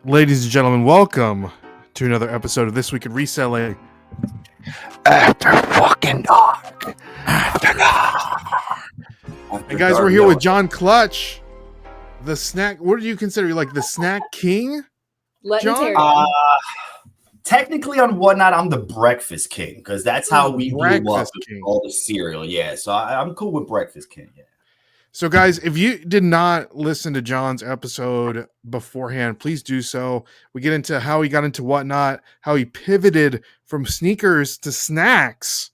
Ladies and gentlemen, welcome to another episode of This Week in Reselling. After fucking dark. And guys, we're here with John Clutch, the snack. What do you consider like the snack king? John? Technically on Whatnot, I'm the breakfast king because that's how we grew up with all the cereal. Yeah, so I'm cool with breakfast king. Yeah. So, guys, if you did not listen to John's episode beforehand, please do so. We get into how he got into Whatnot, how he pivoted from sneakers to snacks.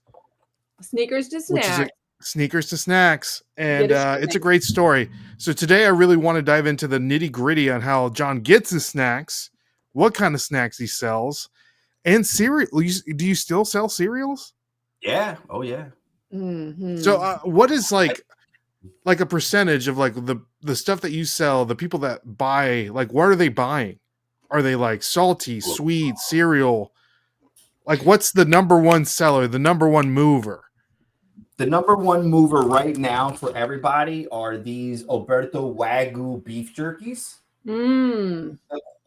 Sneakers to snacks. Sneakers to snacks. And it's a great story. So today I really want to dive into the nitty gritty on how John gets his snacks, what kind of snacks he sells, and cereal. Do you still sell cereals? Yeah. Oh, yeah. Mm-hmm. So what is like a percentage of like the stuff that you sell, the people that buy, like what are they buying? Are they like salty, sweet, cereal? Like what's the number one seller, the number one mover? The number one mover right now for everybody are these Alberto Wagyu beef jerkies. The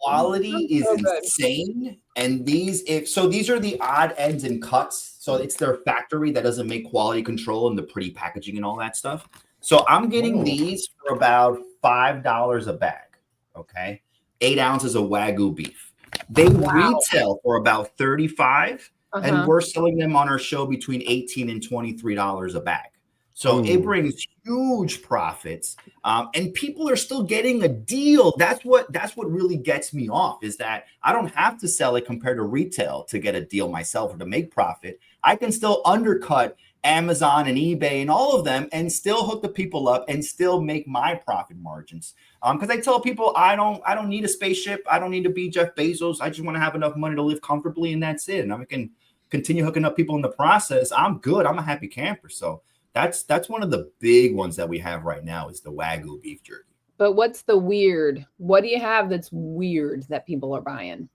quality is insane. And these are the odd ends and cuts. So it's their factory that doesn't make quality control and the pretty packaging and all that stuff. So I'm getting these for about $5 a bag. Okay. 8 ounces of Wagyu beef. They retail for about $35. And we're selling them on our show between $18 and $23 a bag. So it brings huge profits. And people are still getting a deal. That's what really gets me off is that I don't have to sell it compared to retail to get a deal myself or to make profit. I can still undercut Amazon and eBay and all of them and still hook the people up and still make my profit margins. Because I tell people I don't need a spaceship. I don't need to be Jeff Bezos. I just want to have enough money to live comfortably and that's it. And I can continue hooking up people in the process. I'm good. I'm a happy camper. So that's one of the big ones that we have right now is the Wagyu beef jerky. But what's the weird? What do you have that's weird that people are buying?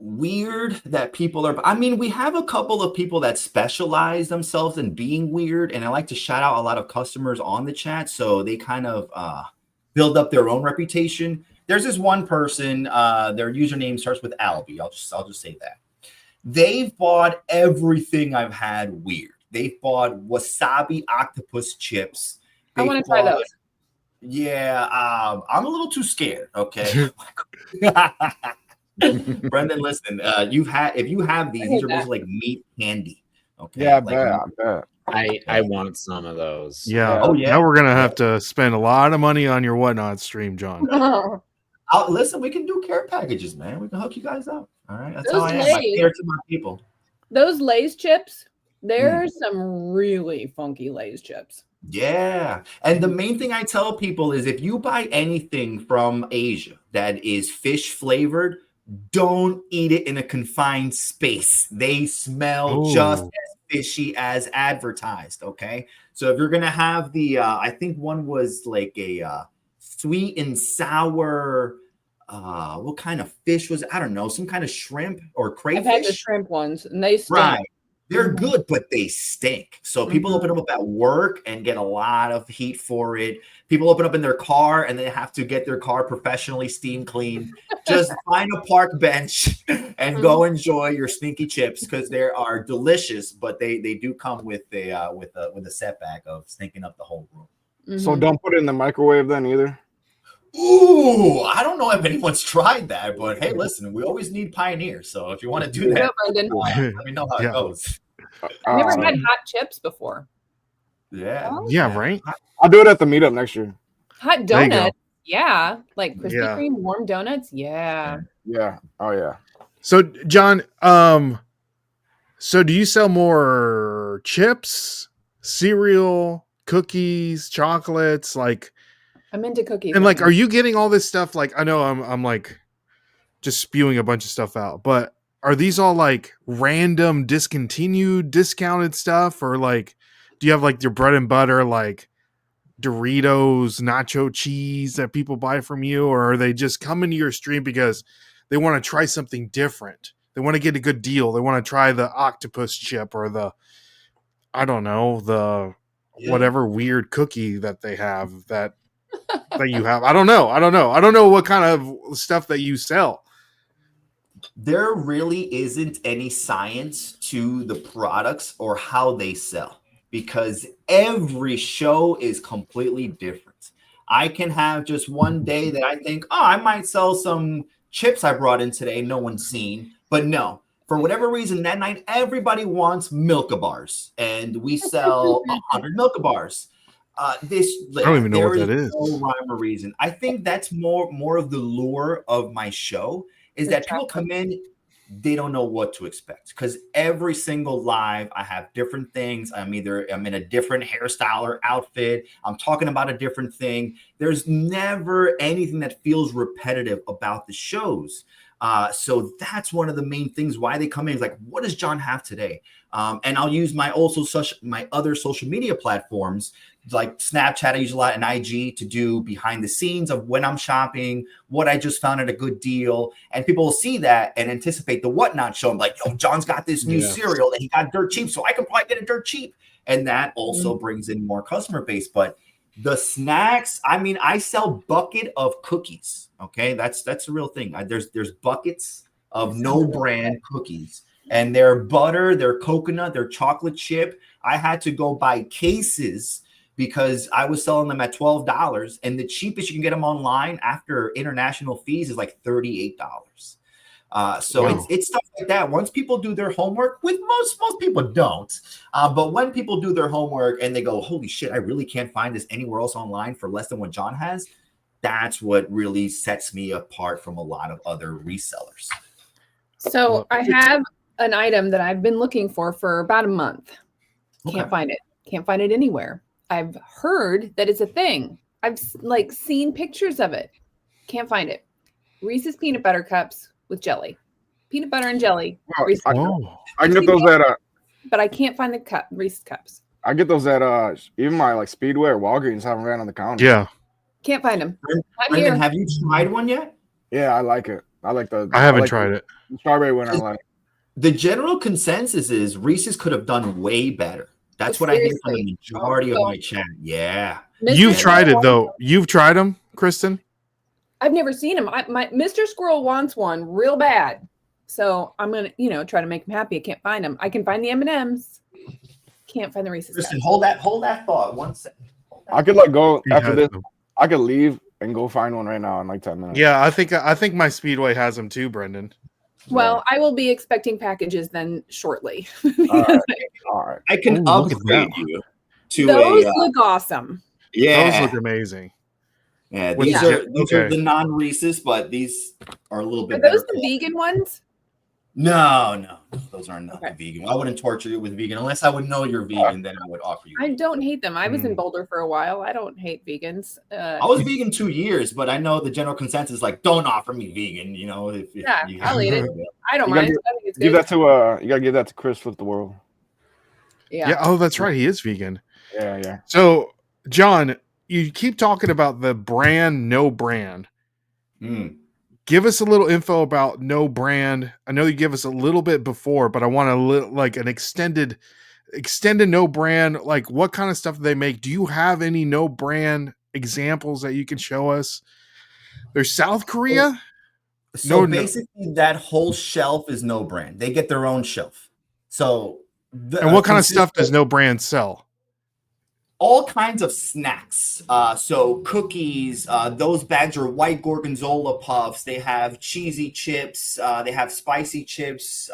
Weird that people are. I mean, we have a couple of people that specialize themselves in being weird. And I like to shout out a lot of customers on the chat. So they kind of build up their own reputation. There's this one person, their username starts with Albie. I'll just say that. They've bought everything I've had weird. They've bought wasabi octopus chips. I want to try those. Yeah, I'm a little too scared. Okay. Brendan, listen, if you have these are basically like meat candy. Okay. Yeah, I bet. I want some of those. Yeah. Oh, yeah. Now we're gonna have to spend a lot of money on your Whatnot stream, John. Listen, we can do care packages, man. We can hook you guys up. All right. That's Those how I am. I care to my people. Those Lay's chips, there's some really funky Lay's chips. Yeah. And the main thing I tell people is if you buy anything from Asia that is fish flavored, don't eat it in a confined space. They smell just as fishy as advertised. Okay. So if you're going to have the, I think one was like a sweet and sour, what kind of fish was it? I don't know, some kind of shrimp or crayfish. I've had the shrimp ones and they stink. Right. They're good, but they stink. So people open them up at work and get a lot of heat for it. People open up in their car and they have to get their car professionally steam cleaned. Just find a park bench and go enjoy your stinky chips because they are delicious, but they do come with a setback of stinking up the whole room. So don't put it in the microwave then either. Ooh, I don't know if anyone's tried that, but hey, listen, we always need pioneers. So if you want to do that, let me know how it goes. I've never had hot chips before. Yeah. Yeah, right? I'll do it at the meetup next year. Hot donuts. Yeah. Like Krispy Kreme warm donuts. Yeah. Yeah. Oh, yeah. So, John, so do you sell more chips, cereal, cookies, chocolates? Like, I'm into cookies. And like, are you getting all this stuff? Like, I know I'm like just spewing a bunch of stuff out, but are these all like random discontinued discounted stuff? Or like, do you have like your bread and butter, like Doritos, nacho cheese that people buy from you? Or are they just coming to your stream because they want to try something different? They want to get a good deal. They want to try the octopus chip or the, I don't know, the whatever weird cookie that they have that you have. I don't know what kind of stuff that you sell. there really isn't any science to the products or how they sell because every show is completely different. I can have just one day that I think, oh, I might sell some chips I brought in today, no one's seen. But no, for whatever reason, that night, everybody wants Milka bars, and we sell 100 Milka bars. I don't even know what that is. No rhyme or reason. I think that's more of the lure of my show is that people come in, they don't know what to expect because every single live I have different things. I'm in a different hairstyle or outfit. I'm talking about a different thing. There's never anything that feels repetitive about the shows. So that's one of the main things why they come in is like, what does John have today? And I'll use my other social media platforms like Snapchat. I use a lot and IG to do behind the scenes of when I'm shopping, what I just found at a good deal. And people will see that and anticipate the whatnot show. I'm like, yo, John's got this new cereal that he got dirt cheap, so I can probably get it dirt cheap. And that also brings in more customer base. But the snacks, I mean, I sell bucket of cookies. Okay, that's a real thing. There's buckets of no brand cookies, and they're butter, they're coconut, they're chocolate chip. I had to go buy cases because I was selling them at $12, and the cheapest you can get them online after international fees is like $38. So wow. It's stuff like that. Once people do their homework, with most people don't, but when people do their homework and they go, holy shit, I really can't find this anywhere else online for less than what John has, that's what really sets me apart from a lot of other resellers. So I have an item that I've been looking for about a month. Can't find it. Can't find it anywhere. I've heard that it's a thing. I've seen pictures of it. Can't find it. Reese's peanut butter cups with jelly. Peanut butter and jelly. I get those at but I can't find the Reese's cups. I get those at even my Speedway or Walgreens haven't ran on the counter. Yeah. Can't find them. Brendan, have you tried one yet? Yeah, I like it. I haven't tried it. The strawberry one I like. The general consensus is Reese's could have done way better. That's what I hear from the majority of my chat. Yeah. You've tried it though. You've tried them, Kristen? I've never seen him. My Mr. Squirrel wants one real bad. So I'm going to, try to make him happy. I can't find him. I can find the M&Ms. Can't find the Reese's. Kristen, hold that thought 1 second. I could go after this. I could leave and go find one right now in 10 minutes. Yeah, I think my Speedway has them too, Brendan. Well, I will be expecting packages then shortly. All right. I can upgrade you to those look awesome. Yeah. Those look amazing. Yeah, these are the non-Reese's, but these are a little bit better. Are those the vegan ones? No, those are not the vegan. I wouldn't torture you with vegan unless I would know you're vegan. Then I would offer you. I don't hate them. I was in Boulder for a while. I don't hate vegans. I was vegan 2 years, but I know the general consensus is don't offer me vegan. I'll eat it. I don't mind. I think it's good. Give that to you gotta give that to Chris with the world. Yeah. Oh, that's right. He is vegan. Yeah. So, John, you keep talking about the brand, no brand. Give us a little info about no brand. I know you give us a little bit before, but I want an extended no brand. Like, what kind of stuff do they make? Do you have any no brand examples that you can show us? There's South Korea. So basically, that whole shelf is no brand. They get their own shelf. So, and what kind of stuff does no brand sell? All kinds of snacks. So cookies, those bags are white gorgonzola puffs. They have cheesy chips. They have spicy chips,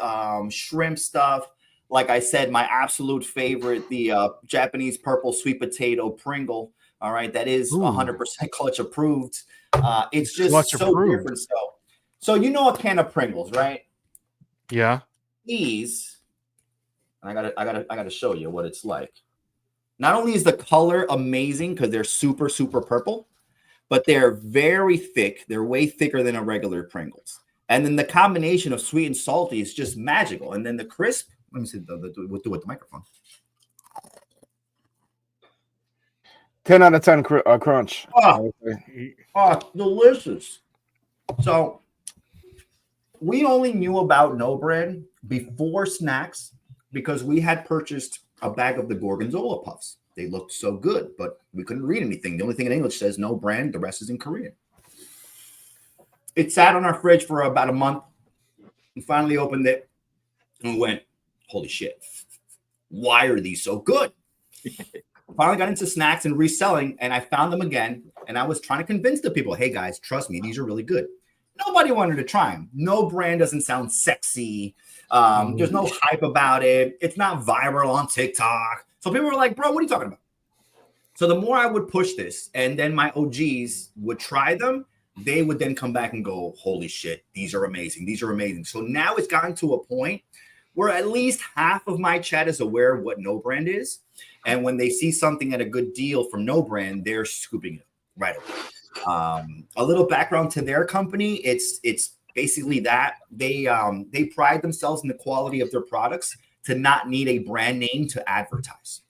shrimp stuff. Like I said, my absolute favorite, the Japanese purple sweet potato Pringle. All right. That is 100% clutch approved. It's just clutch so approved. Different. So you know a can of Pringles, right? Yeah. These, I gotta show you what it's like. Not only is the color amazing because they're super, super purple, but they're very thick. They're way thicker than a regular Pringles. And then the combination of sweet and salty is just magical. And then the crisp, let me see, we'll do it with the microphone. 10 out of 10 crunch. Delicious. So we only knew about no brand before snacks because we had purchased a bag of the Gorgonzola puffs. They looked so good, but we couldn't read anything. The only thing in English says no brand. The rest is in Korean. It sat on our fridge for about a month. and finally opened it and went, holy shit, why are these so good? Finally got into snacks and reselling, and I found them again. And I was trying to convince the people, hey guys, trust me, these are really good. Nobody wanted to try them. No brand doesn't sound sexy. There's no hype about it. It's not viral on TikTok. So people were like, bro, what are you talking about? So the more I would push this, and then my OGs would try them, they would then come back and go, holy shit, these are amazing. These are amazing. So now it's gotten to a point where at least half of my chat is aware of what No Brand is. And when they see something at a good deal from No Brand, they're scooping it right away. A little background to their company. It's basically that they pride themselves in the quality of their products to not need a brand name to advertise.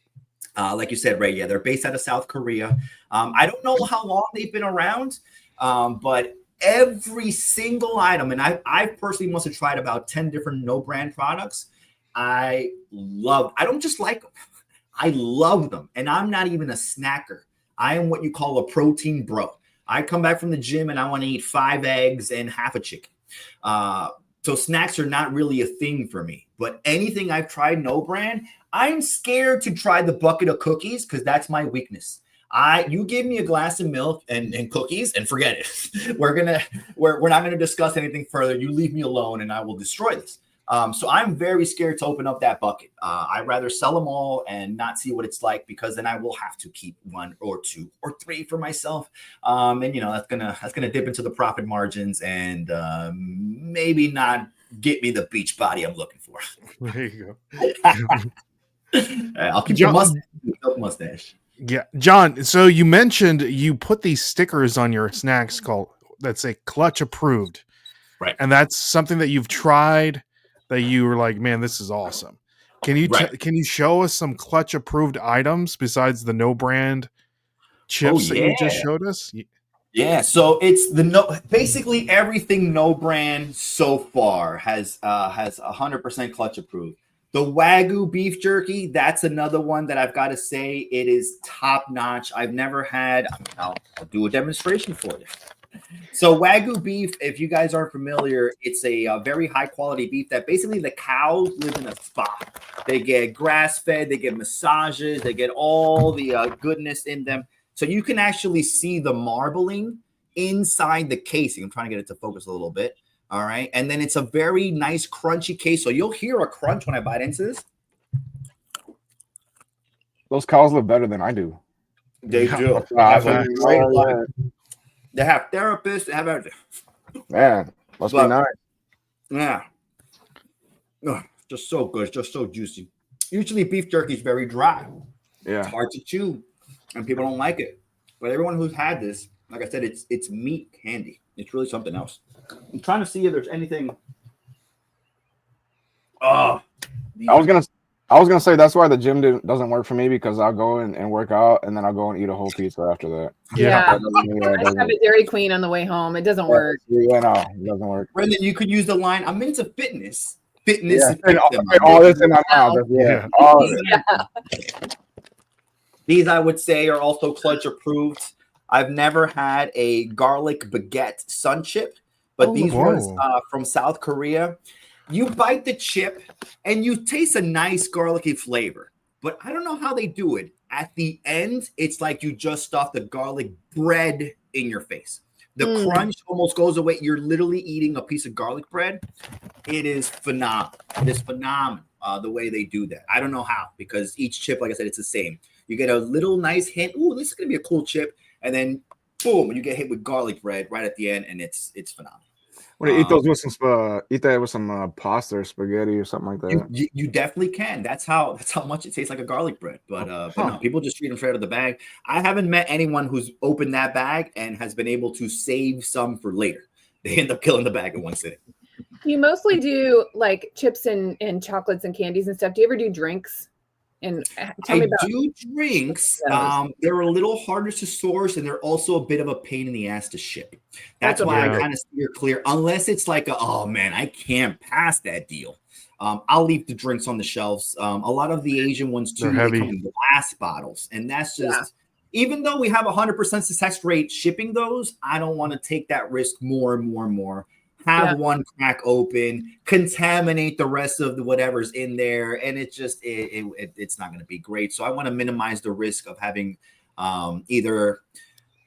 Like you said, Ray, yeah, they're based out of South Korea. I don't know how long they've been around, but every single item, and I personally must have tried about 10 different No Brand products. I don't just like them. I love them. And I'm not even a snacker. I am what you call a protein bro. I come back from the gym and I want to eat 5 eggs and half a chicken. So snacks are not really a thing for me. But anything I've tried No Brand, I'm scared to try the bucket of cookies because that's my weakness. You give me a glass of milk and cookies and forget it. We're not gonna discuss anything further. You leave me alone and I will destroy this. So I'm very scared to open up that bucket. I'd rather sell them all and not see what it's like, because then I will have to keep 1 or 2 or 3 for myself. And that's gonna dip into the profit margins and maybe not get me the beach body I'm looking for. There you go. I'll keep your mustache. Yeah, John. So you mentioned you put these stickers on your snacks that say "Clutch Approved," right? And that's something that you've tried. That you were like, man, this is awesome. Can you show us some Clutch approved items besides the No Brand chips that you just showed us? Yeah, so it's basically everything No Brand so far has 100% Clutch approved. The Wagyu beef jerky, that's another one that I've got to say, it is top notch. I've never had. I'll do a demonstration for you. So Wagyu beef, if you guys aren't familiar, it's a very high quality beef that basically the cows live in a spa. They get grass fed, they get massages, they get all the goodness in them. So you can actually see the marbling inside the casing. I'm trying to get it to focus a little bit. All right. And then it's a very nice crunchy case. So you'll hear a crunch when I bite into this. Those cows live better than I do. They do. They have therapists. They have everything. Man, must be nice. Yeah. Just so good. Just so juicy. Usually beef jerky is very dry. Yeah. It's hard to chew, and people don't like it. But everyone who's had this, like I said, it's meat candy. It's really something else. I'm trying to see if there's anything. I was gonna say that's why the gym doesn't work for me, because I'll go and work out and then I'll go and eat a whole pizza after that. Yeah. I just have a Dairy Queen on the way home. It doesn't work. Yeah, no, it doesn't work. Brendan, you could use the line, I'm into fitness. All this in my mouth. Yeah. These I would say are also Clutch approved. I've never had a garlic baguette sun chip, but these ones from South Korea. You bite the chip and you taste a nice garlicky flavor, but I don't know how they do it. At the end, it's like you just stuffed the garlic bread in your face. The crunch almost goes away. You're literally eating a piece of garlic bread. It is phenomenal. It is phenomenal the way they do that. I don't know how, because each chip, like I said, it's the same. You get a little nice hint. Ooh, this is going to be a cool chip. And then, boom, you get hit with garlic bread right at the end, and it's phenomenal. When you eat those with some pasta or spaghetti or something like that. You definitely can. That's how much it tastes like a garlic bread. But no, people just treat them straight out of the bag. I haven't met anyone who's opened that bag and has been able to save some for later. They end up killing the bag in one sitting. You mostly do like chips and chocolates and candies and stuff. Do you ever do drinks? And tell me about do drinks. They're a little harder to source, and they're also a bit of a pain in the ass to ship. That's why I kind of steer clear, unless it's like oh man, I can't pass that deal. I'll leave the drinks on the shelves. A lot of the Asian ones too, they come in glass bottles, and that's just even though we have 100% success rate shipping those, I don't want to take that risk more and more and more. have one crack open, contaminate the rest of the whatever's in there, and it's not going to be great. So I want to minimize the risk of having either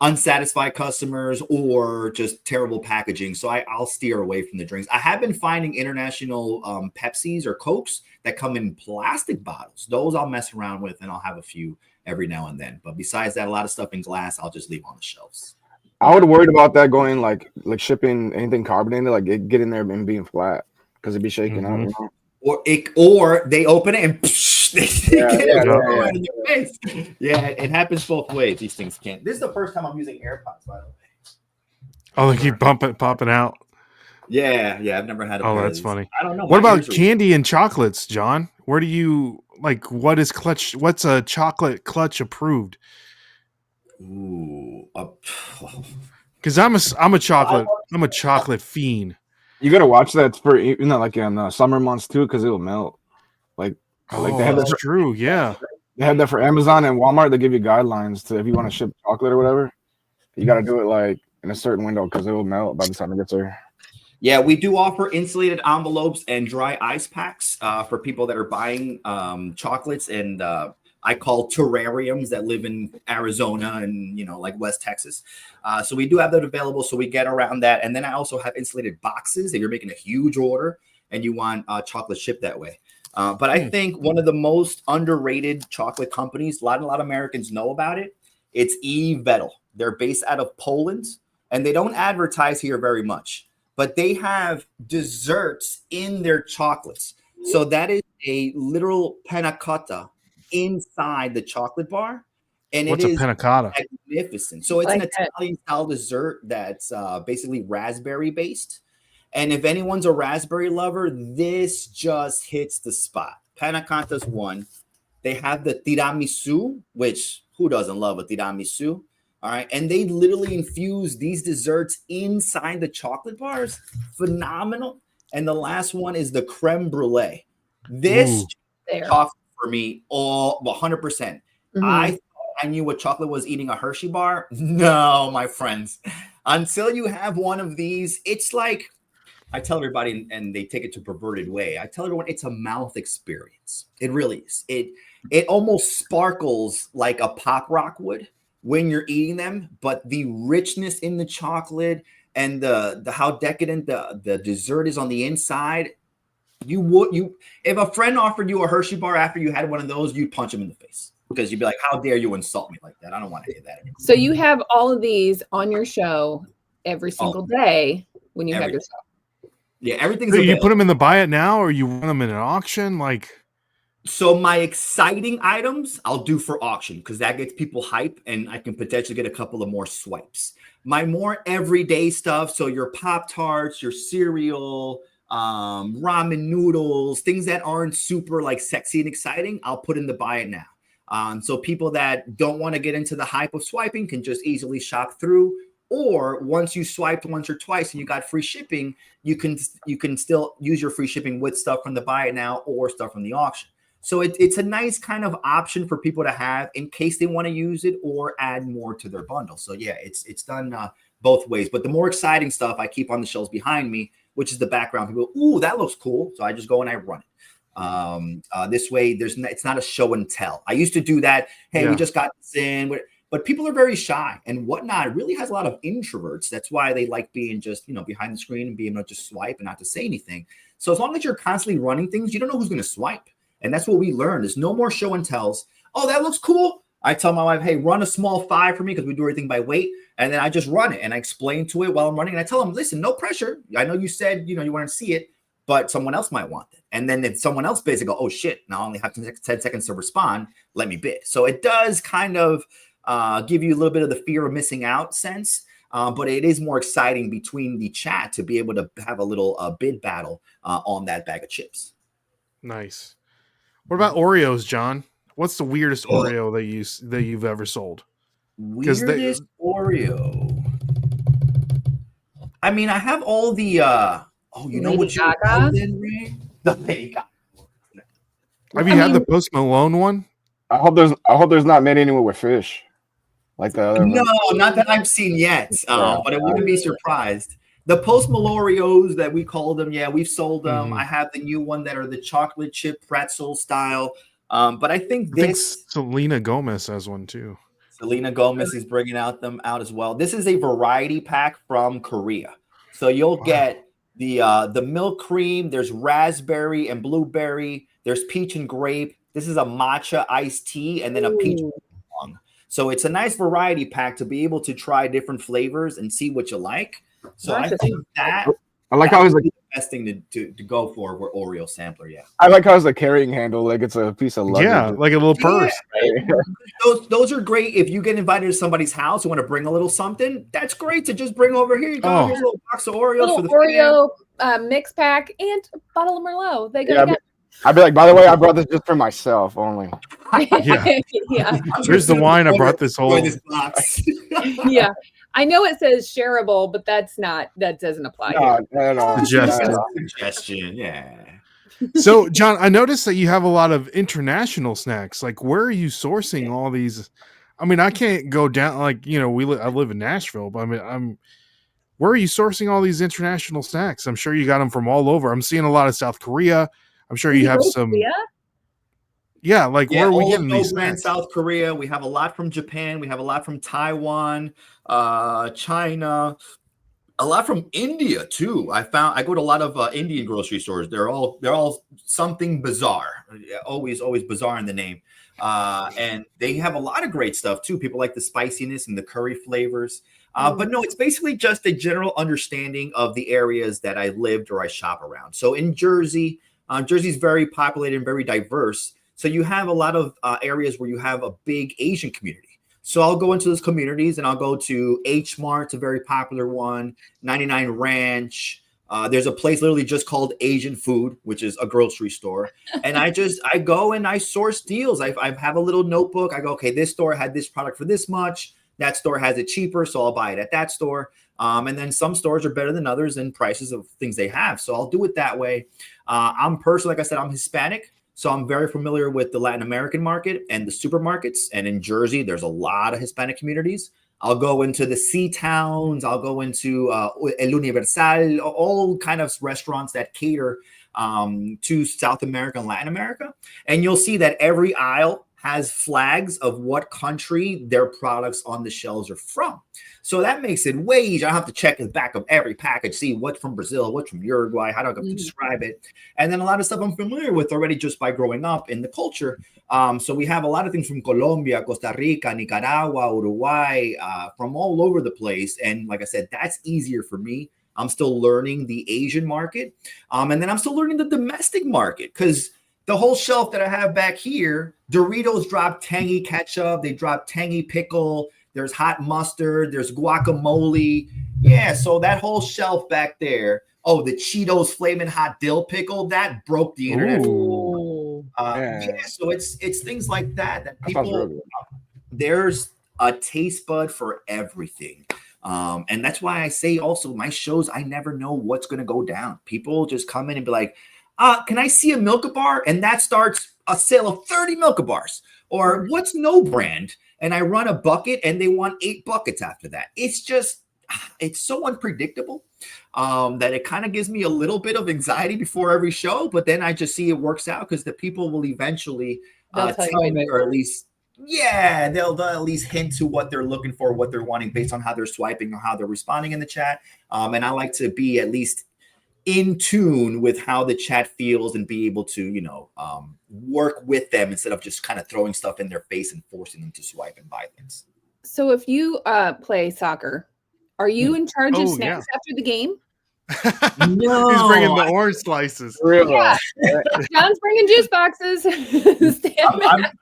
unsatisfied customers or just terrible packaging. So I'll steer away from the drinks. I have been finding international Pepsis or Cokes that come in plastic bottles. Those I'll mess around with, and I'll have a few every now and then. But besides that, a lot of stuff in glass, I'll just leave on the shelves. I would worried about that going like shipping anything carbonated, like it get in there and being flat because it'd be shaking up. You know? Or they open it and they get it right in your face. Yeah, it happens both ways. These things can't. This is the first time I'm using AirPods, by the way. Oh, they keep popping out. Yeah, I've never had a pair that's of these. funny. I don't know. What about candy and chocolates, John? Where do you like? What's a chocolate clutch approved? Ooh, because I'm a chocolate fiend. You gotta watch that for like in the summer months too, because it'll melt. Like they have that's true. Yeah, they have that for Amazon and Walmart. They give you guidelines to if you want to ship chocolate or whatever, you got to do it like in a certain window because it will melt by the time it gets there. Yeah, we do offer insulated envelopes and dry ice packs for people that are buying chocolates and I call terrariums that live in Arizona and like West Texas. So we do have that available. So we get around that, and then I also have insulated boxes if you're making a huge order and you want chocolate shipped that way. But I think one of the most underrated chocolate companies, a lot of Americans know about it. It's Vettel. They're based out of Poland, and they don't advertise here very much. But they have desserts in their chocolates. So that is a literal panna cotta inside the chocolate bar. And what's a panna cotta? Magnificent. So it's an Italian style dessert that's basically raspberry based. And if anyone's a raspberry lover, this just hits the spot. Panna cotta's one. They have the tiramisu, which who doesn't love a tiramisu? All right. And they literally infuse these desserts inside the chocolate bars. Phenomenal. And the last one is the creme brulee. This chocolate for me, 100%. Mm-hmm. I thought I knew what chocolate was eating a Hershey bar. No, my friends. Until you have one of these, it's like, I tell everybody, and they take it to a perverted way. I tell everyone it's a mouth experience. It really is. It almost sparkles like a pop rock would when you're eating them, but the richness in the chocolate and the how decadent the dessert is on the inside, if a friend offered you a Hershey bar after you had one of those, you'd punch him in the face because you'd be like, "How dare you insult me like that? I don't want to hear that anymore." So you have all of these on your show every single day when you have your show. Yeah, everything's. So you put them in the buy it now, or you run them in an auction, like. So my exciting items I'll do for auction because that gets people hype and I can potentially get a couple of more swipes. My more everyday stuff, so your Pop-Tarts, your cereal, ramen noodles, things that aren't super like sexy and exciting, I'll put in the buy it now. So people that don't want to get into the hype of swiping can just easily shop through. Or once you swiped once or twice and you got free shipping, you can still use your free shipping with stuff from the buy it now or stuff from the auction. So it's a nice kind of option for people to have in case they want to use it or add more to their bundle. So yeah, it's done both ways. But the more exciting stuff I keep on the shelves behind me, which is the background. People go, ooh, that looks cool. So I just go and I run it. This way, it's not a show and tell. I used to do that. Hey, we just got this in. But people are very shy and whatnot. It really has a lot of introverts. That's why they like being just, behind the screen and being able to just swipe and not to say anything. So as long as you're constantly running things, you don't know who's going to swipe. And that's what we learned. There's no more show and tells. Oh, that looks cool. I tell my wife, hey, run a small 5 for me because we do everything by weight. And then I just run it and I explain to it while I'm running. And I tell them, listen, no pressure. I know you said, you want to see it, but someone else might want it. And then if someone else basically go, oh shit, now I only have 10 seconds to respond. Let me bid. So it does kind of give you a little bit of the fear of missing out sense. But it is more exciting between the chat to be able to have a little bid battle on that bag of chips. Nice. What about Oreos, John? What's the weirdest Oreo that you've ever sold? Weirdest Oreo. I mean, I have all the you know what you have the Lady Gaga. Have you had the Post Malone one? I hope there's not made anywhere with fish. Like the other No, not that I've seen yet. But I wouldn't be surprised. The Post-Mill Oreos that we call them, yeah, we've sold them. I have the new one that are the chocolate chip pretzel style. But I think Selena Gomez has one too. Selena Gomez is bringing out as well. This is a variety pack from Korea. So you'll get the milk cream. There's raspberry and blueberry. There's peach and grape. This is a matcha iced tea, and then a peach oolong. So it's a nice variety pack to be able to try different flavors and see what you like. So I think I like how it's like the best thing to go for Oreo sampler. Yeah, I like how it's a carrying handle, like it's a piece of luggage. Yeah, like a little purse. Those are great if you get invited to somebody's house and want to bring a little something. That's great to just bring over here. You got here's a little box of Oreos for the Oreo mix pack and a bottle of Merlot. They go together. I'd be like, by the way, I brought this just for myself only. Yeah. Here's the wine. I brought this whole box. Yeah. I know it says shareable, but that doesn't apply. No. Suggestion, yeah. So, John, I noticed that you have a lot of international snacks. Like, where are you sourcing all these? I mean, I can't go down like, you know, I live in Nashville, but I mean, where are you sourcing all these international snacks? I'm sure you got them from all over. I'm seeing a lot of South Korea. I'm sure you have some. Korea? Yeah, like where are we getting these snacks? South Korea. We have a lot from Japan. We have a lot from Taiwan, China, a lot from India too. I go to a lot of Indian grocery stores. They're all something bizarre. Always bizarre in the name. And they have a lot of great stuff too. People like the spiciness and the curry flavors. But no, it's basically just a general understanding of the areas that I lived or I shop around. So in Jersey, Jersey's very populated and very diverse. So you have a lot of areas where you have a big Asian community. So I'll go into those communities and I'll go to H Mart's a very popular one, 99 Ranch. There's a place literally just called Asian Food, which is a grocery store. And I go and I source deals. I have a little notebook. I go, okay, this store had this product for this much. That store has it cheaper, so I'll buy it at that store. And then some stores are better than others in prices of things they have. So I'll do it that way. I'm personally, like I said, I'm Hispanic. So I'm very familiar with the Latin American market and the supermarkets. And in Jersey, there's a lot of Hispanic communities. I'll go into the sea towns. I'll go into El Universal, all kind of restaurants that cater to South America and Latin America. And you'll see that every aisle has flags of what country their products on the shelves are from. So that makes it way easier. I don't have to check the back of every package, see what's from Brazil, what's from Uruguay, how do I have to describe it? And then a lot of stuff I'm familiar with already just by growing up in the culture. So we have a lot of things from Colombia, Costa Rica, Nicaragua, Uruguay, from all over the place. And like I said, that's easier for me. I'm still learning the Asian market. And then I'm still learning the domestic market because the whole shelf that I have back here, Doritos drop tangy ketchup. They drop tangy pickle. There's hot mustard. There's guacamole. Yeah, so that whole shelf back there. Oh, the Cheetos Flamin' Hot Dill Pickle. That broke the internet. Yeah, so it's things like that people, there's a taste bud for everything. And that's why I say also my shows, I never know what's going to go down. People just come in and be like, can I see a Milk-A-Bar? And that starts a sale of 30 Milk-A-Bars. Or what's no brand? And I run a bucket and they want 8 buckets after that. It's just, it's so unpredictable that it kind of gives me a little bit of anxiety before every show. But then I just see it works out because the people will eventually tell me, or at least, yeah, they'll at least hint to what they're looking for, what they're wanting based on how they're swiping or how they're responding in the chat. And I like to be at least in tune with how the chat feels and be able to, work with them instead of just kind of throwing stuff in their face and forcing them to swipe and buy things. So if you play soccer, are you in charge of snacks after the game? No, he's bringing the orange slices. Yeah. John's bringing juice boxes.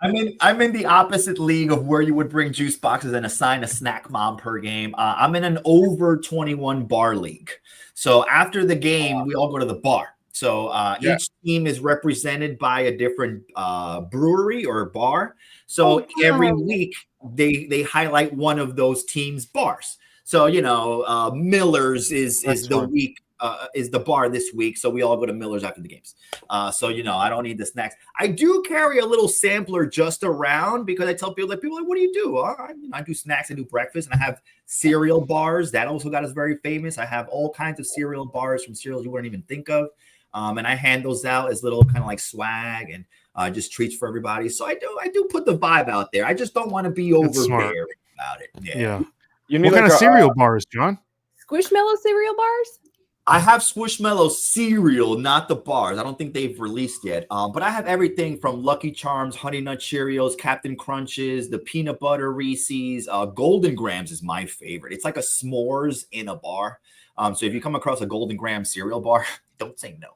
I'm in the opposite league of where you would bring juice boxes and assign a snack mom per game. I'm in an over 21 bar league. So after the game, we all go to the bar. So each team is represented by a different brewery or bar. So every week they highlight one of those teams' bars. So, Miller's is the week is the bar this week, so we all go to Miller's after the games. So I don't need the snacks. I do carry a little sampler just around because I tell people like, what do you do? I do snacks, I do breakfast, and I have cereal bars. That also got us very famous. I have all kinds of cereal bars from cereals you wouldn't even think of. And I hand those out as little kind of like swag and just treats for everybody. So I do put the vibe out there. I just don't want to be overbearing about it. Yeah. What kind of cereal bars, John? Squishmallow cereal bars? I have Squishmallow cereal, not the bars. I don't think they've released yet. But I have everything from Lucky Charms, Honey Nut Cheerios, Captain Crunches, the peanut butter Reese's, Golden Grams is my favorite. It's like a s'mores in a bar. So if you come across a Golden Graham cereal bar, don't say no.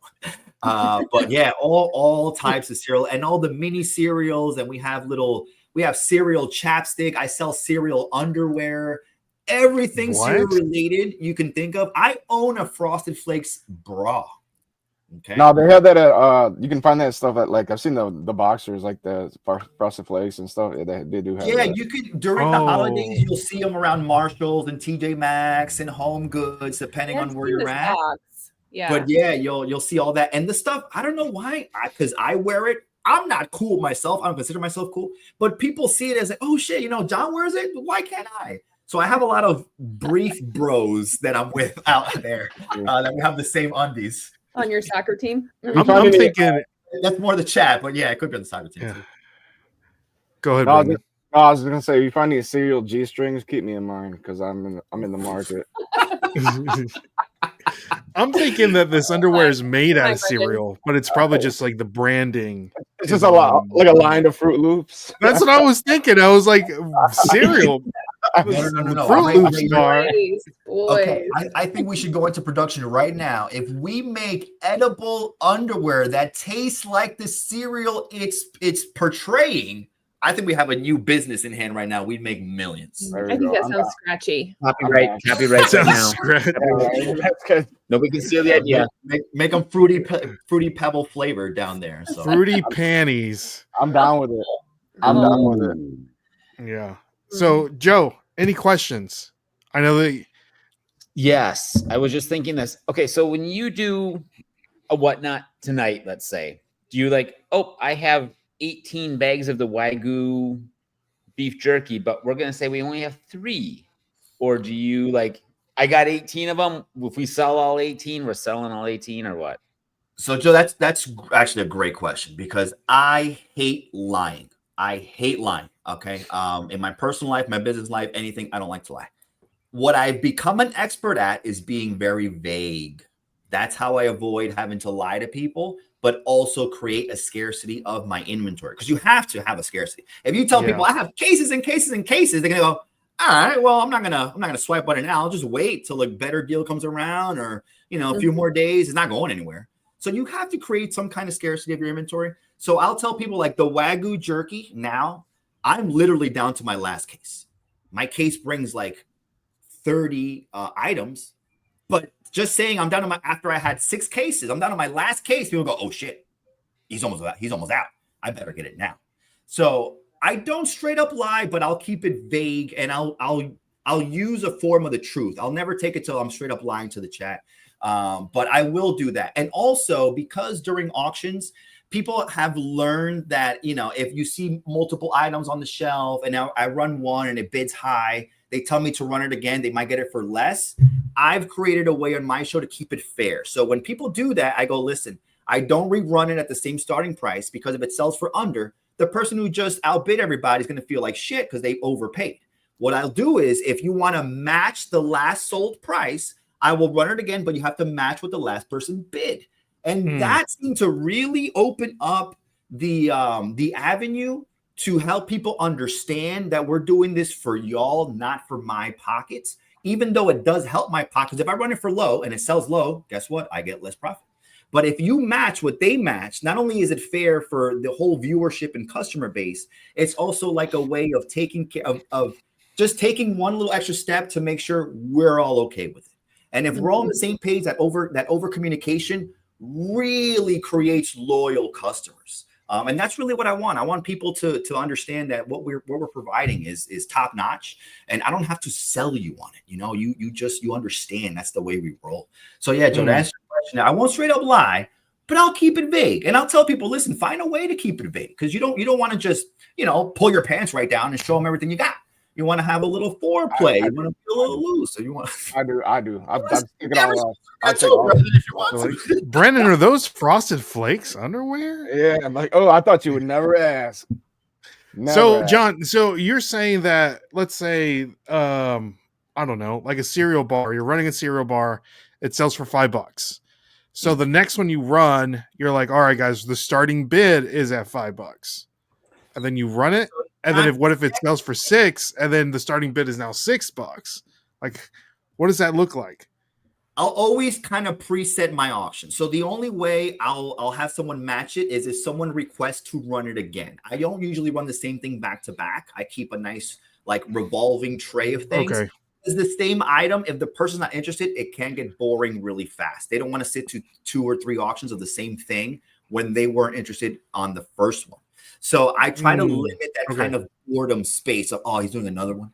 But yeah, all types of cereal and all the mini cereals. And we have cereal chapstick. I sell cereal underwear. Everything cereal related you can think of. I own a Frosted Flakes bra. Okay. No, they have that at you can find that stuff at like I've seen the boxers like the Frosted Flakes and stuff. They do have that. You could during the holidays you'll see them around Marshalls and TJ Maxx and Home Goods depending on where you're at. Yeah. But yeah, you'll see all that and the stuff. I don't know why because I wear it. I'm not cool myself. I don't consider myself cool, but people see it as like, oh shit, John wears it. Why can't I? So I have a lot of brief bros that I'm with out there that we have the same undies. On your soccer team? I'm thinking that's more the chat, but yeah, it could be on the soccer team. Yeah. Go ahead. I was gonna say, if you find any cereal G strings, keep me in mind because I'm in the market. I'm thinking that this underwear is made out of cereal, but it's probably just like the branding. It's just a line of Fruit Loops. That's what I was thinking. I was like, cereal. No. Fruit Loops bar. Okay, I think we should go into production right now. If we make edible underwear that tastes like the cereal it's portraying, I think we have a new business in hand right now. We'd make millions. I think that sounds scratchy. Copyright right now. That's good. Nobody can steal the idea. Make them fruity pebble flavor down there. So. Fruity panties. I'm down with it. I'm down with it. Yeah. So, Joe, any questions? I know that. Yes, I was just thinking this. Okay, so when you do a whatnot tonight, let's say, do you I have 18 bags of the Wagyu beef jerky, but we're gonna say we only have 3, or do you I got 18 of them? If we sell all 18, we're selling all 18, or what? So, Joe, that's actually a great question because I hate lying. Okay. In my personal life, my business life, anything, I don't like to lie. What I've become an expert at is being very vague. That's how I avoid having to lie to people, but also create a scarcity of my inventory because you have to have a scarcity. If you tell people I have cases and cases and cases, they're gonna go, all right, well, I'm not gonna swipe on it now. I'll just wait till a better deal comes around or a few more days. It's not going anywhere. So you have to create some kind of scarcity of your inventory. So I'll tell people like the Wagyu jerky now, I'm literally down to my last case. My case brings 30 items, but just saying I'm down to after I had 6 cases, I'm down to my last case. People go, oh shit, he's almost out. I better get it now. So I don't straight up lie, but I'll keep it vague and I'll use a form of the truth. I'll never take it till I'm straight up lying to the chat. But I will do that. And also because during auctions, people have learned that, if you see multiple items on the shelf and now I run one and it bids high, they tell me to run it again. They might get it for less. I've created a way on my show to keep it fair. So when people do that, I go, listen, I don't rerun it at the same starting price because if it sells for under, the person who just outbid everybody is going to feel like shit because they overpaid. What I'll do is if you want to match the last sold price, I will run it again, but you have to match what the last person bid. And that seemed to really open up the avenue to help people understand that we're doing this for y'all, not for my pockets, even though it does help my pockets. If I run it for low and it sells low, guess what? I get less profit. But if you match what they match, not only is it fair for the whole viewership and customer base, it's also like a way of taking care of just taking one little extra step to make sure we're all okay with it. And if we're all on the same page, that over communication really creates loyal customers. And that's really what I want. I want people to understand that what we're providing is top notch, and I don't have to sell you on it. You understand that's the way we roll. So yeah, Joe, to answer your question, I won't straight up lie, but I'll keep it vague, and I'll tell people, listen, find a way to keep it vague, because you don't want to just pull your pants right down and show them everything you got. You want to have a little foreplay. You want to be a little loose. So you want. I do. I'll take it all off. I'll take all like, Brandon, are those Frosted Flakes underwear? Yeah, I'm like, oh, I thought you would never ask. So, John, so you're saying that, let's say, I don't know, like a cereal bar. You're running a cereal bar. It sells for $5. So the next one you run, you're like, all right, guys, the starting bid is at $5, and then you run it. And then what if it sells for $6 and then the starting bid is now $6? Like, what does that look like? I'll always kind of preset my auction. So the only way I'll have someone match it is if someone requests to run it again. I don't usually run the same thing back to back. I keep a nice like revolving tray of things. Okay. It's the same item. If the person's not interested, it can get boring really fast. They don't want to sit to 2 or 3 auctions of the same thing when they weren't interested on the first one. So I try to limit that kind of boredom space of, oh, he's doing another one.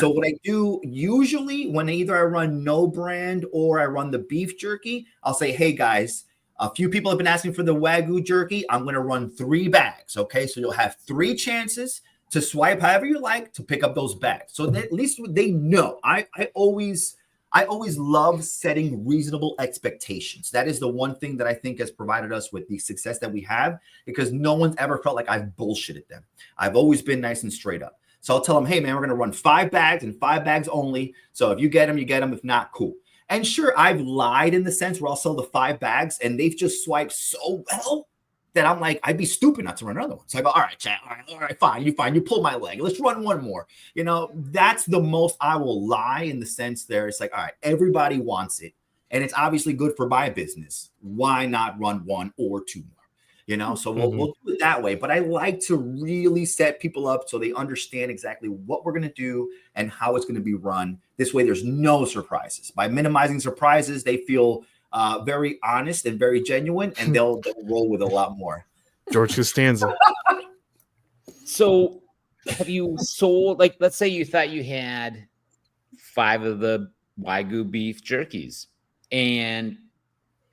So what I do usually when either I run no brand or I run the beef jerky, I'll say, hey guys, a few people have been asking for the Wagyu jerky. I'm going to run 3 bags. Okay. So you'll have 3 chances to swipe however you like to pick up those bags. So that at least they know. I always love setting reasonable expectations. That is the one thing that I think has provided us with the success that we have, because no one's ever felt like I've bullshitted them. I've always been nice and straight up. So I'll tell them, hey man, we're going to run 5 bags and 5 bags only. So if you get them, you get them. If not, cool. And sure, I've lied in the sense where I'll sell the 5 bags and they've just swiped so well that I'm like, I'd be stupid not to run another one. So I go, all right, chat. All right, fine. You pull my leg. Let's run one more. That's the most I will lie in the sense there. It's like, all right, everybody wants it. And it's obviously good for my business. Why not run 1 or 2 more? So we'll do it that way. But I like to really set people up so they understand exactly what we're going to do and how it's going to be run. This way, there's no surprises. By minimizing surprises, they feel very honest and very genuine, and they'll roll with a lot more. George Costanza. So have you sold, like, let's say you thought you had 5 of the Wagyu beef jerkies and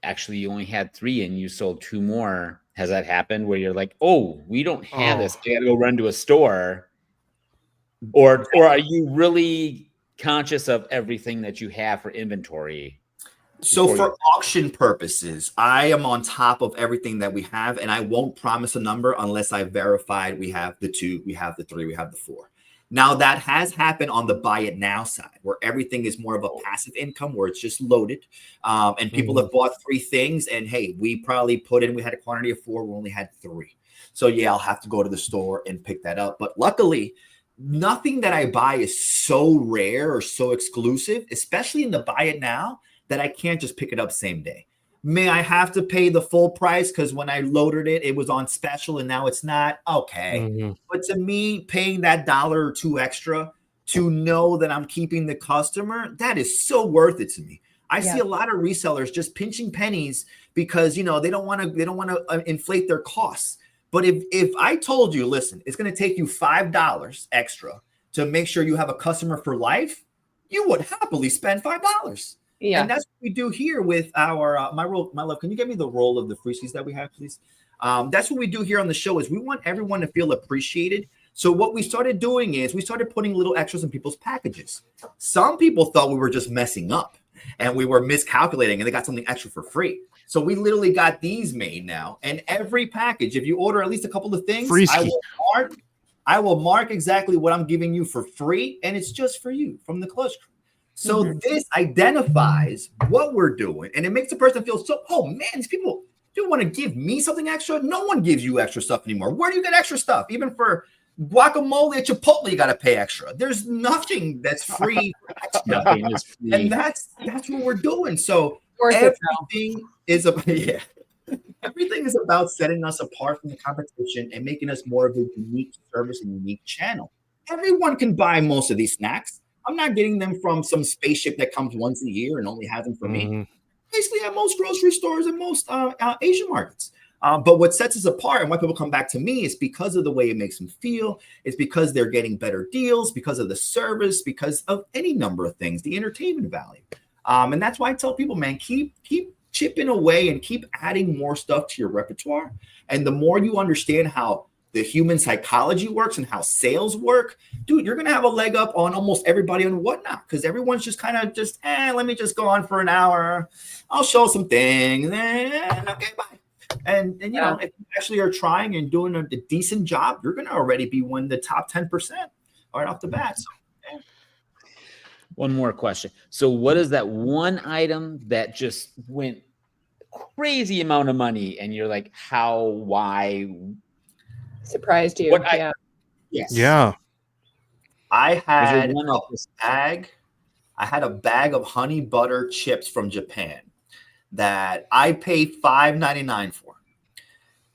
actually you only had 3 and you sold 2 more. Has that happened where you're like, oh, we don't have this, I gotta go run to a store? Or are you really conscious of everything that you have for inventory? So for auction purposes, I am on top of everything that we have, and I won't promise a number unless I verified we have the 2, we have the 3, we have the 4. Now that has happened on the buy it now side, where everything is more of a passive income, where it's just loaded, and people have bought 3 things, and hey, we probably we had a quantity of 4, we only had 3. So yeah, I'll have to go to the store and pick that up. But luckily, nothing that I buy is so rare or so exclusive, especially in the buy it now, that I can't just pick it up same day. May I have to pay the full price because when I loaded it, it was on special and now it's not? Okay. But to me, paying that $1 or $2 extra to know that I'm keeping the customer, that is so worth it to me. I see a lot of resellers just pinching pennies because, they don't want to inflate their costs. But if I told you, listen, it's going to take you $5 extra to make sure you have a customer for life, you would happily spend $5. Yeah. And that's what we do here with our my love. Can you get me the roll of the Freeskies that we have, please? That's what we do here on the show is we want everyone to feel appreciated. So what we started doing is we started putting little extras in people's packages. Some people thought we were just messing up and we were miscalculating and they got something extra for free. So we literally got these made now. And every package, if you order at least a couple of things, I will mark exactly what I'm giving you for free. And it's just for you from the Clutch Crew. So this identifies what we're doing, and it makes the person feel so, oh man, these people do want to give me something extra. No one gives you extra stuff anymore. Where do you get extra stuff? Even for guacamole at Chipotle, you got to pay extra. There's nothing that's free. Nothing is free. And that's what we're doing. So everything is everything is about setting us apart from the competition and making us more of a unique service and unique channel. Everyone can buy most of these snacks. I'm not getting them from some spaceship that comes once a year and only has them for me. Basically, at most grocery stores and most Asian markets. But what sets us apart and why people come back to me is because of the way it makes them feel. It's because they're getting better deals, because of the service, because of any number of things, the entertainment value. And that's why I tell people, man, keep chipping away and keep adding more stuff to your repertoire. And the more you understand how the human psychology works and how sales work, dude, you're going to have a leg up on almost everybody on Whatnot, because everyone's just kind of just, let me just go on for an hour. I'll show some things. Okay, bye. And you know, if you actually are trying and doing a decent job, you're going to already be one of the top 10% right off the bat. So, yeah. One more question. So what is that one item that just went crazy amount of money and you're like, how, why? Surprised you. Yes. Yeah. I had a bag of honey butter chips from Japan that I paid $5.99 for.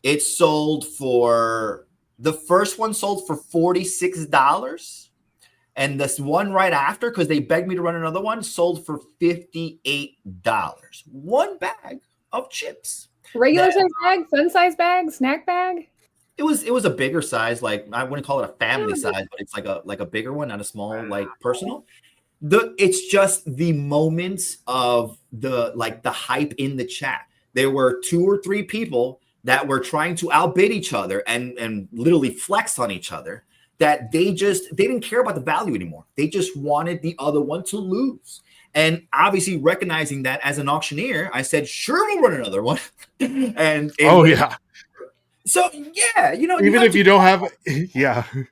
It sold for, the first one sold for $46. And this one right after, because they begged me to run another one, sold for $58. One bag of chips. Regular size bag, fun size bag, snack bag? It was a bigger size, like I wouldn't call it a family size, but it's like a bigger one, not a small, like personal. It's just the moments of the hype in the chat. There were 2 or 3 people that were trying to outbid each other and literally flex on each other, that they didn't care about the value anymore. They just wanted the other one to lose. And obviously recognizing that as an auctioneer, I said, sure, we'll run another one. And yeah. So yeah, you know, even if you don't have it, yeah, you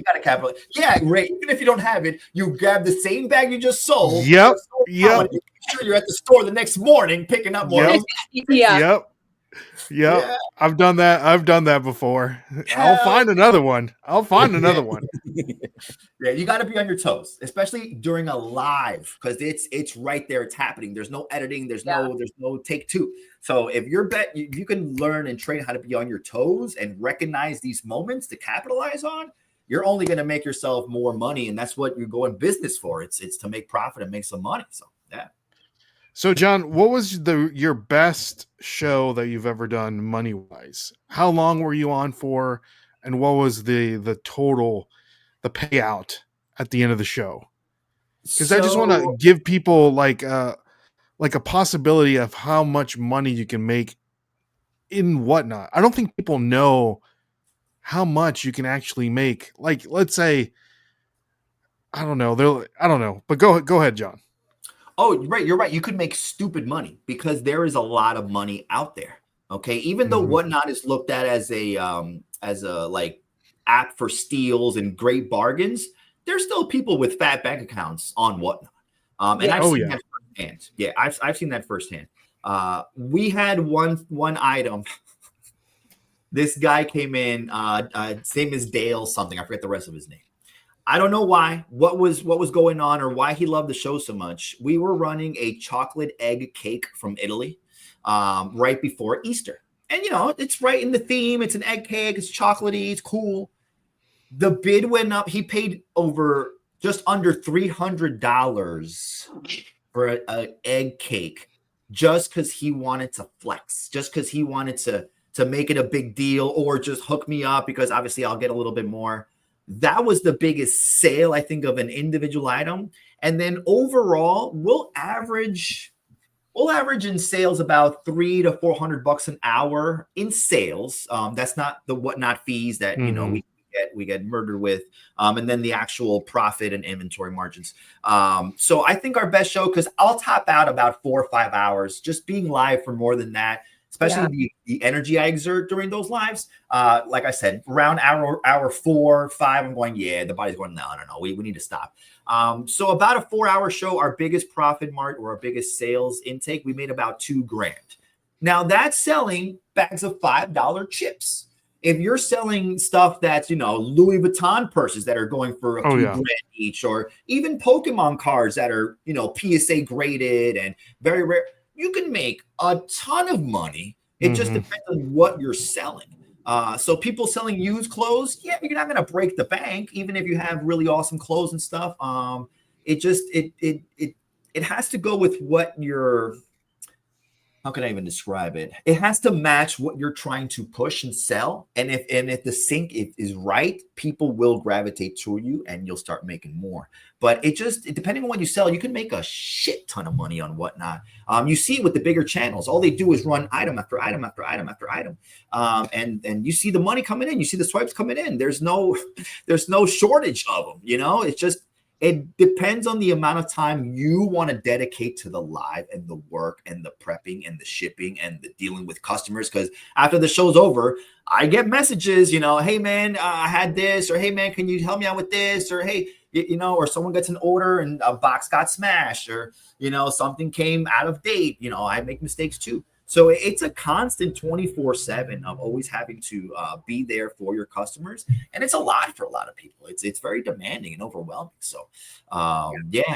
got to capitalize. Yeah, Ray. Even if you don't have it, you grab the same bag you just sold. Yep. Sure, you're at the store the next morning picking up more. Yep. I've done that before. I'll find another one. Yeah, you got to be on your toes, especially during a live, because it's right there. It's happening. There's no editing. There's no take two. So if you can learn and train how to be on your toes and recognize these moments to capitalize on, you're only going to make yourself more money, and that's what you go in business for. It's to make profit and make some money. So yeah. So John, what was your best show that you've ever done money wise? How long were you on for, and what was the total, the payout at the end of the show? Because I just want to give people like a possibility of how much money you can make in Whatnot. I don't think people know how much you can actually make. Like, let's say, I don't know, but go ahead, John. Oh, you're right. You could make stupid money because there is a lot of money out there. Okay, even though Whatnot is looked at as a like app for steals and great bargains, there's still people with fat bank accounts on Whatnot. And I've seen that firsthand. Yeah, I've seen that firsthand. We had one item. This guy came in. His name is Dale something. I forget the rest of his name. I don't know why, what was going on or why he loved the show so much. We were running a chocolate egg cake from Italy right before Easter. And, you know, it's right in the theme. It's an egg cake. It's chocolatey. It's cool. The bid went up. He paid over just under $300 for an egg cake just because he wanted to flex, just because he wanted to make it a big deal or just hook me up because obviously I'll get a little bit more. That was the biggest sale, I think, of an individual item. And then overall, we'll average in sales about $300 to $400 an hour in sales. That's not the Whatnot fees that you know we get murdered with, and then the actual profit and inventory margins. So I think our best show, because I'll top out about 4 or 5 hours just being live for more than that. Especially the energy I exert during those lives. Like I said, around hour 4, 5, I'm going, the body's going, no, we need to stop. So about a 4-hour show, our biggest profit mark or our biggest sales intake, we made about $2,000. Now that's selling bags of $5 chips. If you're selling stuff that's, Louis Vuitton purses that are going for a few grand each, or even Pokemon cards that are, PSA graded and very rare, you can make a ton of money. It just depends on what you're selling. So people selling used clothes, you're not going to break the bank, even if you have really awesome clothes and stuff. It has to go with what your how can I even describe it? It has to match what you're trying to push and sell. And if the sync is right, people will gravitate to you and you'll start making more. But depending on what you sell, you can make a shit ton of money on Whatnot. You see with the bigger channels, all they do is run item after item after item after item. And you see the money coming in, you see the swipes coming in. There's no shortage of them, you know. It depends on the amount of time you want to dedicate to the live and the work and the prepping and the shipping and the dealing with customers. Because after the show's over, I get messages, you know, hey man, I had this, or hey man, can you help me out with this, or hey, you know, or someone gets an order and a box got smashed, or you know, something came out of date. You know, I make mistakes too. So it's a constant 24/7 of always having to be there for your customers. And it's a lot for a lot of people. It's very demanding and overwhelming. So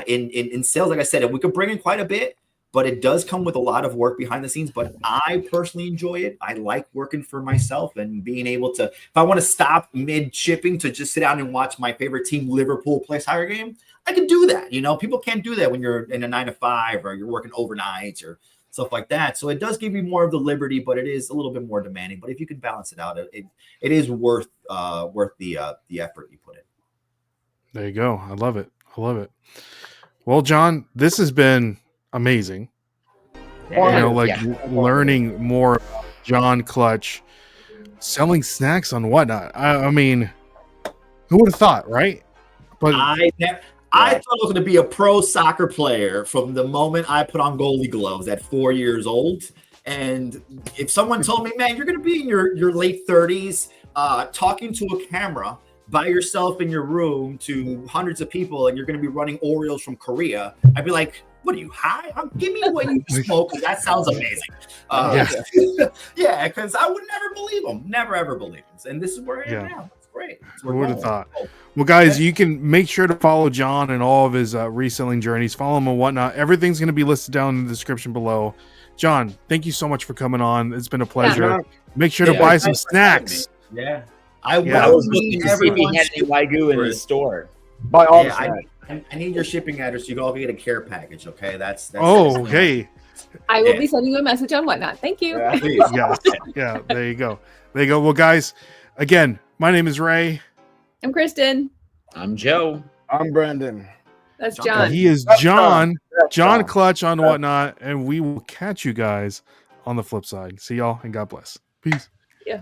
in sales, like I said, we could bring in quite a bit, but it does come with a lot of work behind the scenes. But I personally enjoy it. I like working for myself and being able to, if I want to stop mid shipping to just sit down and watch my favorite team, Liverpool, play soccer game, I can do that. You know, people can't do that when you're in a 9 to 5 or you're working overnights or stuff like that. So it does give you more of the liberty, but it is a little bit more demanding. But if you can balance it out, it is worth the effort you put in. There you go. I love it. Well, John, this has been amazing. Learning more about John Clutch selling snacks on Whatnot. I mean, who would have thought, right? But I thought I was going to be a pro soccer player from the moment I put on goalie gloves at 4 years old. And if someone told me, man, you're going to be in your late 30s talking to a camera by yourself in your room to hundreds of people, and you're going to be running Oreos from Korea, I'd be like, what are you, high? Give me what you smoke. That sounds amazing. Yeah, because I would never believe them. Never, ever believe them. And this is where I am now. Great. Who would have thought? Well, guys, you can make sure to follow John and all of his reselling journeys. Follow him on Whatnot. Everything's going to be listed down in the description below. John, thank you so much for coming on. It's been a pleasure. Yeah. Make sure to buy some snacks. Yeah. I was looking to see if he had any Wagyu in the store. Buy all I need your shipping address. You can all get a care package, okay? That's okay. I will be sending you a message on Whatnot. Thank you. Yeah, there you go. Well, guys, again, my name is Ray. I'm Kristen. I'm Joe. I'm Brandon. That's John. He is John. John Clutch on Whatnot, and we will catch you guys on the flip side. See y'all, and God bless. Peace.